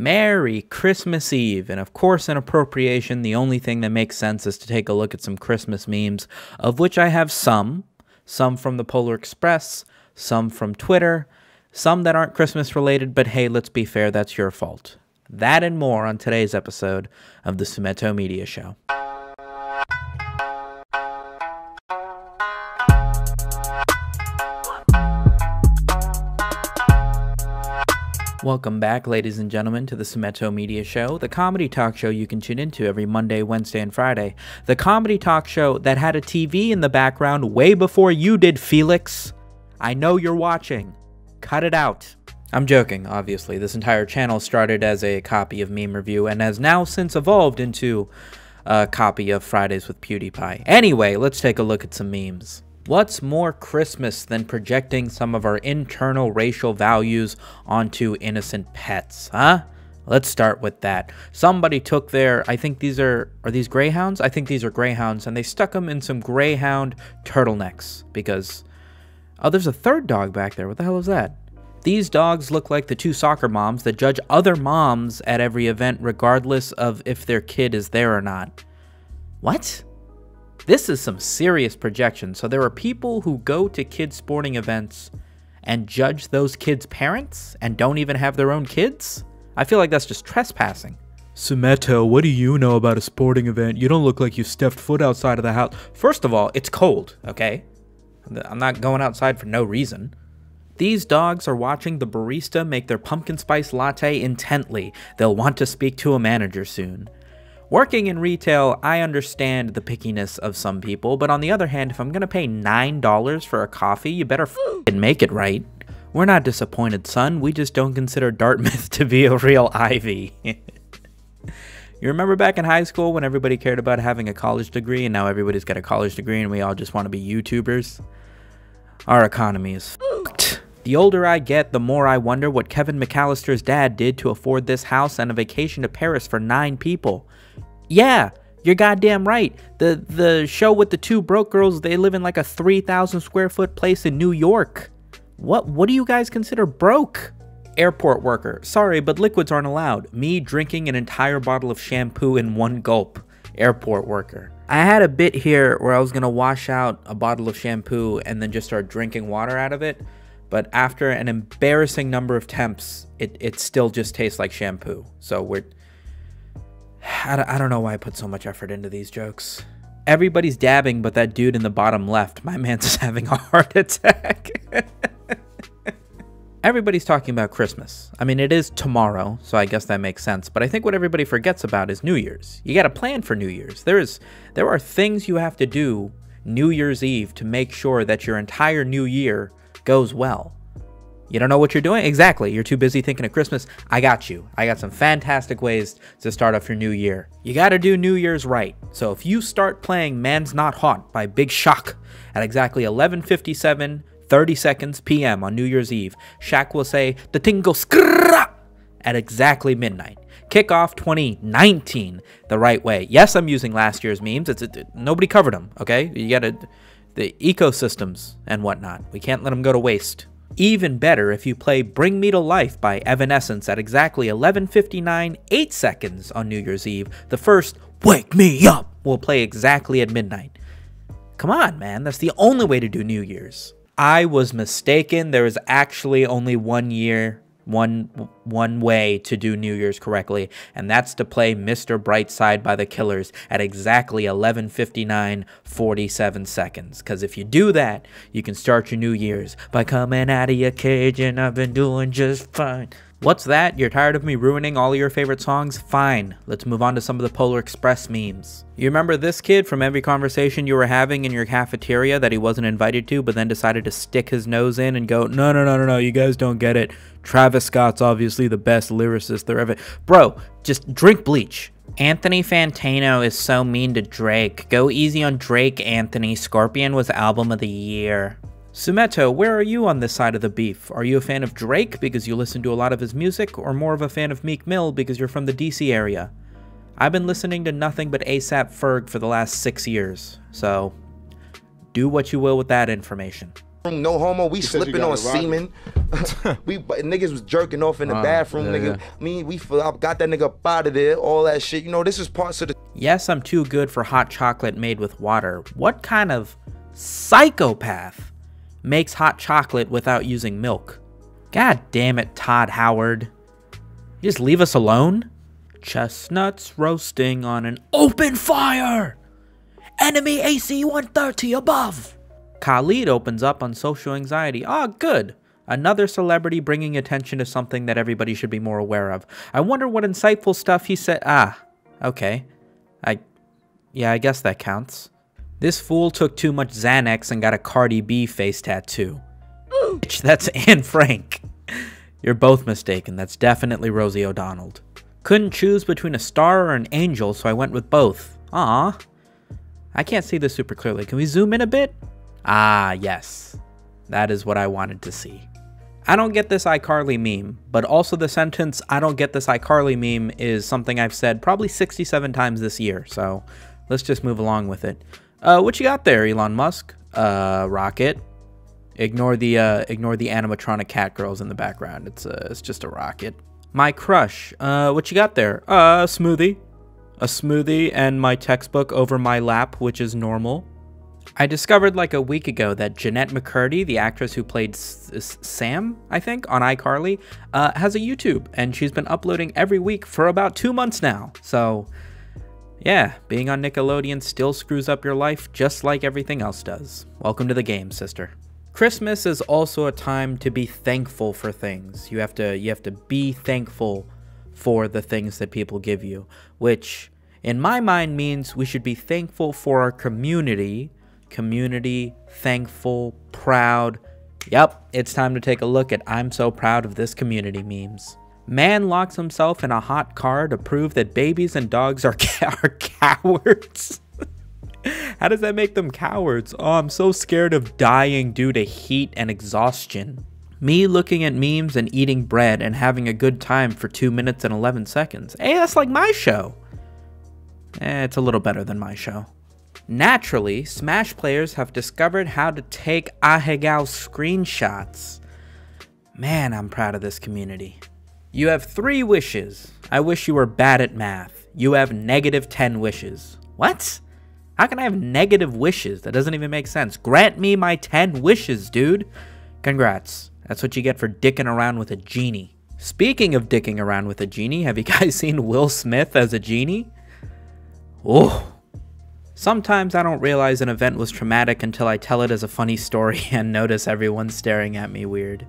Merry Christmas Eve, and of course in appropriation, the only thing that makes sense is to take a look at some Christmas memes, of which I have some from the Polar Express, some from Twitter, some that aren't Christmas related, but hey, let's be fair, that's your fault. That and more on today's episode of the SumitoMedia Show. Welcome back, ladies and gentlemen, to the SumitoMedia Show, the comedy talk show you can tune into every Monday, Wednesday, and Friday. The comedy talk show that had a TV in the background way before you did, Felix. I know you're watching. Cut it out. I'm joking, obviously. This entire channel started as a copy of Meme Review and has now since evolved into a copy of Fridays with PewDiePie. Anyway, let's take a look at some memes. What's more Christmas than projecting some of our internal racial values onto innocent pets, huh? Let's start with that. Somebody took their, I think these are these greyhounds? I think these are greyhounds, and they stuck them in some greyhound turtlenecks because, oh, there's a third dog back there. What the hell is that? These dogs look like the two soccer moms that judge other moms at every event regardless of if their kid is there or not. What? This is some serious projection. So there are people who go to kids' sporting events and judge those kids' parents and don't even have their own kids? I feel like that's just trespassing. Sumito, what do you know about a sporting event? You don't look like you stepped foot outside of the house. First of all, it's cold, okay? I'm not going outside for no reason. These dogs are watching the barista make their pumpkin spice latte intently. They'll want to speak to a manager soon. Working in retail, I understand the pickiness of some people, but on the other hand, if I'm gonna pay $9 for a coffee, you better f***ing make it right. We're not disappointed, son. We just don't consider Dartmouth to be a real Ivy. You remember back in high school when everybody cared about having a college degree, and now everybody's got a college degree and we all just want to be YouTubers? Our economy is f***ed. The older I get, the more I wonder what Kevin McAllister's dad did to afford this house and a vacation to Paris for 9 people. Yeah, you're goddamn right. The show with the two broke girls, they live in like a 3,000 square foot place in New York. What do you guys consider broke? Airport worker. Sorry, but liquids aren't allowed. Me drinking an entire bottle of shampoo in one gulp. Airport worker. I had a bit here where I was going to wash out a bottle of shampoo and then just start drinking water out of it. But after an embarrassing number of temps, it still just tastes like shampoo. So I don't know why I put so much effort into these jokes. Everybody's dabbing, but that dude in the bottom left, my man's having a heart attack. Everybody's talking about Christmas. I mean, it is tomorrow, so I guess that makes sense. But I think what everybody forgets about is New Year's. You got to plan for New Year's. There are things you have to do New Year's Eve to make sure that your entire new year goes well. You don't know what you're doing? Exactly. You're too busy thinking of Christmas. I got you. I got some fantastic ways to start off your new year. You got to do New Year's right. So if you start playing Man's Not Hot by Big Shaq at exactly 11:57, 30 seconds p.m. on New Year's Eve, Shaq will say, "The tingle skrrrrah," at exactly midnight. Kick off 2019 the right way. Yes, I'm using last year's memes. Nobody covered them, okay? You got the ecosystems and whatnot. We can't let them go to waste. Even better if you play Bring Me to Life by Evanescence at exactly 11:59, 8 seconds on New Year's Eve. The first "Wake Me Up" will play exactly at midnight. Come on, man. That's the only way to do New Year's. I was mistaken. There is actually only one way to do New Year's correctly, and that's to play Mr. Brightside by the Killers at exactly 11:59, 47 seconds. Because if you do that, you can start your New Year's by coming out of your cage and I've been doing just fine. What's that? You're tired of me ruining all of your favorite songs? Fine. Let's move on to some of the Polar Express memes. You remember this kid from every conversation you were having in your cafeteria that he wasn't invited to, but then decided to stick his nose in and go, no, you guys don't get it. Travis Scott's obviously the best lyricist there ever. Bro, just drink bleach. Anthony Fantano is so mean to Drake. Go easy on Drake, Anthony. Scorpion was album of the year. Sumito, where are you on this side of the beef? Are you a fan of Drake because you listen to a lot of his music, or more of a fan of Meek Mill because you're from the DC area? I've been listening to nothing but ASAP Ferg for the last 6 years, so do what you will with that information. No homo, we slipping on semen. Niggas was jerking off in the bathroom, nigga. I got that nigga up out of there, all that shit. You know, this is parts of the... Yes, I'm too good for hot chocolate made with water. What kind of psychopath makes hot chocolate without using milk? God damn it, Todd Howard. You just leave us alone? Chestnuts roasting on an open fire! Enemy AC 130 above! Khalid opens up on social anxiety. Ah, good. Another celebrity bringing attention to something that everybody should be more aware of. I wonder what insightful stuff he said. Ah, okay. Yeah, I guess that counts. This fool took too much Xanax and got a Cardi B face tattoo. Bitch, that's Anne Frank. You're both mistaken. That's definitely Rosie O'Donnell. Couldn't choose between a star or an angel, so I went with both. Aw. I can't see this super clearly. Can we zoom in a bit? Ah, yes. That is what I wanted to see. I don't get this iCarly meme, but also the sentence, I don't get this iCarly meme is something I've said probably 67 times this year, so let's just move along with it. What you got there, Elon Musk? Rocket. Ignore the animatronic cat girls in the background. It's just a rocket. My crush. What you got there? Smoothie. A smoothie and my textbook over my lap, which is normal. I discovered like a week ago that Jeanette McCurdy, the actress who played Sam, I think, on iCarly, has a YouTube, and she's been uploading every week for about 2 months now. So, yeah, being on Nickelodeon still screws up your life just like everything else does. Welcome to the game, sister. Christmas is also a time to be thankful for things. You have to be thankful for the things that people give you, which in my mind means we should be thankful for our community, thankful, proud. Yep, it's time to take a look at I'm so proud of this community memes. Man locks himself in a hot car to prove that babies and dogs are cowards. How does that make them cowards? Oh, I'm so scared of dying due to heat and exhaustion. Me looking at memes and eating bread and having a good time for 2 minutes and 11 seconds. Hey, that's like my show. It's a little better than my show. Naturally, Smash players have discovered how to take Ahegao screenshots. Man, I'm proud of this community. You have 3 wishes. I wish you were bad at math. You have -10 wishes. What? How can I have negative wishes? That doesn't even make sense. Grant me my 10 wishes, dude. Congrats. That's what you get for dicking around with a genie. Speaking of dicking around with a genie, have you guys seen Will Smith as a genie? Oh. Sometimes I don't realize an event was traumatic until I tell it as a funny story and notice everyone staring at me weird.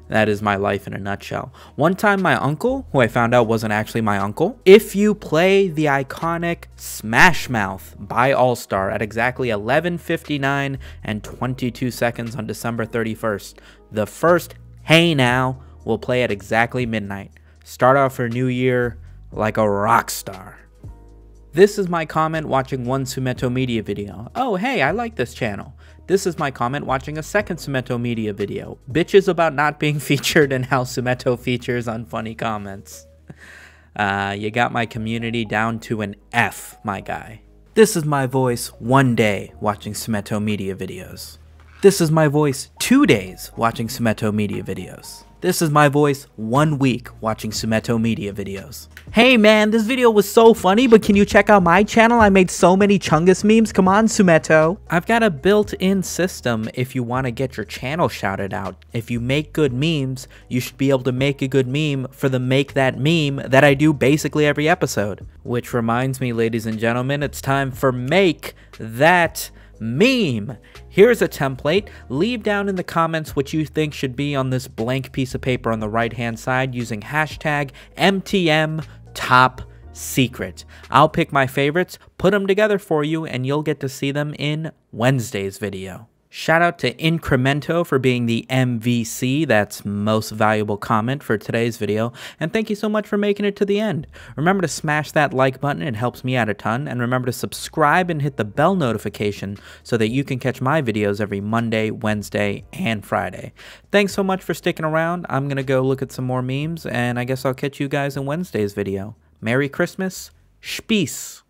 That is my life in a nutshell. One time my uncle, who I found out wasn't actually my uncle, if you play the iconic Smash Mouth by All-Star at exactly 11:59 and 22 seconds on December 31st, the first Hey Now will play at exactly midnight. Start off your new year like a rock star. This is my comment watching one SumitoMedia video. Oh, hey, I like this channel. This is my comment watching a second SumitoMedia video. Bitches about not being featured and how Sumito features on funny comments. You got my community down to an F, my guy. This is my voice one day watching SumitoMedia videos. This is my voice 2 days watching SumitoMedia videos. This is my voice 1 week watching SumitoMedia videos. Hey man, this video was so funny, but can you check out my channel? I made so many Chungus memes. Come on, Sumito. I've got a built-in system if you want to get your channel shouted out. If you make good memes, you should be able to make a good meme for the Make That Meme that I do basically every episode. Which reminds me, ladies and gentlemen, it's time for Make That Meme. Here's a template. Leave down in the comments what you think should be on this blank piece of paper on the right hand side using hashtag MTM Top Secret. I'll pick my favorites, put them together for you, and you'll get to see them in Wednesday's video. Shout out to Incremento for being the MVC, that's most valuable comment for today's video, and thank you so much for making it to the end. Remember to smash that like button, it helps me out a ton, and remember to subscribe and hit the bell notification so that you can catch my videos every Monday, Wednesday, and Friday. Thanks so much for sticking around. I'm gonna go look at some more memes, and I guess I'll catch you guys in Wednesday's video. Merry Christmas, Peace.